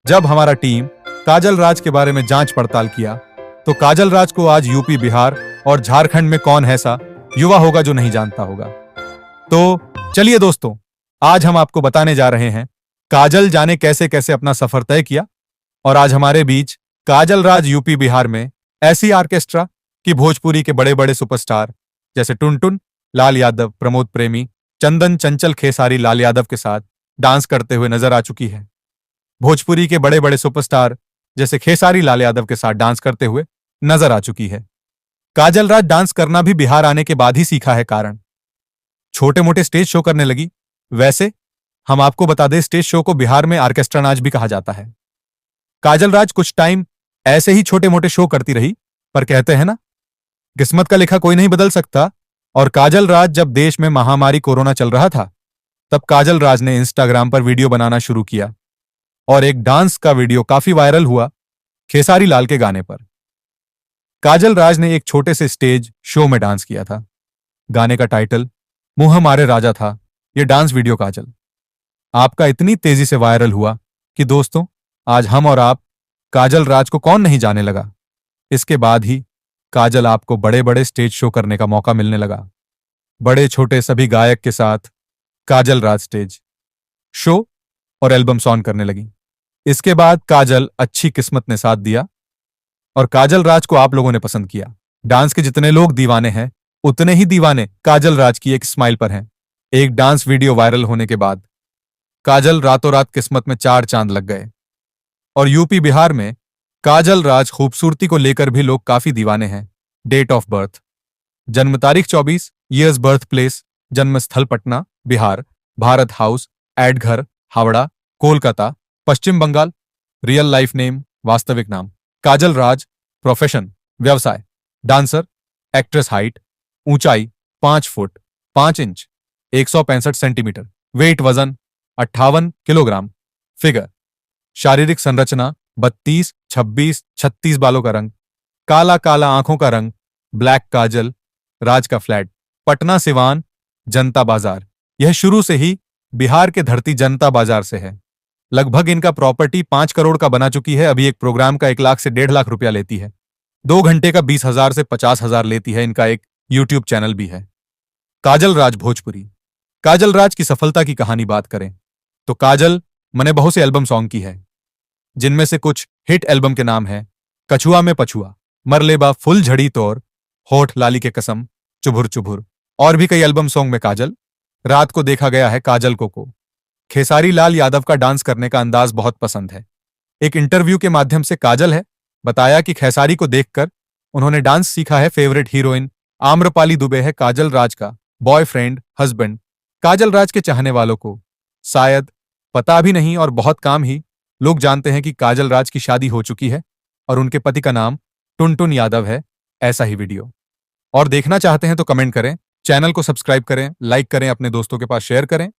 जब हमारा टीम काजल राज के बारे में जांच पड़ताल किया तो काजल राज को आज यूपी, बिहार और झारखंड में कौन ऐसा युवा होगा जो नहीं जानता होगा। तो चलिए दोस्तों, आज हम आपको बताने जा रहे हैं काजल जाने कैसे कैसे अपना सफर तय किया। और आज हमारे बीच काजल राज यूपी बिहार में ऐसी ऑर्केस्ट्रा कि भोजपुरी के बड़े बड़े सुपरस्टार जैसे टुनटुन, लाल यादव, प्रमोद प्रेमी, चंदन चंचल, खेसारी लाल यादव के साथ डांस करते हुए नजर आ चुकी है। भोजपुरी के बड़े बड़े सुपरस्टार जैसे खेसारी लाल यादव के साथ डांस करते हुए नजर आ चुकी है। काजल राज डांस करना भी बिहार आने के बाद ही सीखा है, कारण छोटे मोटे स्टेज शो करने लगी। वैसे हम आपको बता दें, स्टेज शो को बिहार में ऑर्केस्ट्रा नाच भी कहा जाता है। काजल राज कुछ टाइम ऐसे ही छोटे मोटे शो करती रही, पर कहते हैं ना, किस्मत का लिखा कोई नहीं बदल सकता। और काजल राज जब देश में महामारी कोरोना चल रहा था, तब काजल राज ने इंस्टाग्राम पर वीडियो बनाना शुरू किया और एक डांस का वीडियो काफी वायरल हुआ खेसारी लाल के गाने पर। काजल राज ने एक छोटे से स्टेज शो में डांस किया था। गाने का टाइटल मुंह मारे राजा था। यह डांस वीडियो काजल आपका इतनी तेजी से वायरल हुआ कि दोस्तों, आज हम और आप काजल राज को कौन नहीं जाने लगा। इसके बाद ही काजल आपको बड़े बड़े स्टेज शो करने का मौका मिलने लगा। बड़े छोटे सभी गायक के साथ काजल राज स्टेज शो और एल्बम सॉन्ग करने लगी। इसके बाद काजल अच्छी किस्मत ने साथ दिया और काजल राज को आप लोगों ने पसंद किया। डांस के जितने लोग दीवाने हैं, उतने ही दीवाने काजल राज की एक स्माइल पर हैं। एक डांस वीडियो वायरल होने के बाद काजल रातों रात किस्मत में 4 चांद लग गए। और यूपी बिहार में काजल राज खूबसूरती को लेकर भी लोग काफी दीवाने हैं। डेट ऑफ बर्थ, जन्म तारीख 24, ईयर्स बर्थ प्लेस, जन्म स्थल पटना बिहार, भारत हाउस, एडघर, हावड़ा, कोलकाता, पश्चिम बंगाल। रियल लाइफ नेम, वास्तविक नाम काजल राज। प्रोफेशन व्यवसाय, डांसर, एक्ट्रेस। हाइट ऊंचाई 5 फुट 5 इंच 165 सेंटीमीटर। वेट वजन 58 किलोग्राम। फिगर शारीरिक संरचना 32, 26, 36 बालों का रंग, काला काला आंखों का रंग, ब्लैक काजल राज का फ्लैट, पटना सिवान जनता बाजार। यह शुरू से ही बिहार के धरती जनता बाजार से है। लगभग इनका प्रॉपर्टी 5 करोड़ का बना चुकी है। अभी एक प्रोग्राम का 1 लाख से 1.5 लाख रुपया लेती है। 2 घंटे का 20,000 से 50,000 लेती है। इनका एक यूट्यूब चैनल भी है। काजल राज भोजपुरी। काजल राज की सफलता की कहानी बात करें तो काजल मैंने बहुत से एल्बम सॉन्ग की है, जिनमें से कुछ हिट एल्बम के नाम है कछुआ में पछुआ, मरलेबा, फुल झड़ी तोर, होठ लाली के कसम, चुभुर चुभुर। और भी कई एल्बम सॉन्ग में काजल। रात को देखा गया है काजल को खेसारी लाल यादव का डांस करने का अंदाज बहुत पसंद है। एक इंटरव्यू के माध्यम से काजल है बताया कि खेसारी को देखकर उन्होंने डांस सीखा है। फेवरेट हीरोइन आम्रपाली दुबे है काजल राज का बॉयफ्रेंड, हस्बैंड। काजल राज के चाहने वालों को शायद पता भी नहीं और बहुत कम ही लोग जानते हैं कि काजल राज की शादी हो चुकी है और उनके पति का नाम टुनटुन यादव है। ऐसा ही वीडियो और देखना चाहते हैं तो कमेंट करें, चैनल को सब्सक्राइब करें, लाइक करें, अपने दोस्तों के पास शेयर करें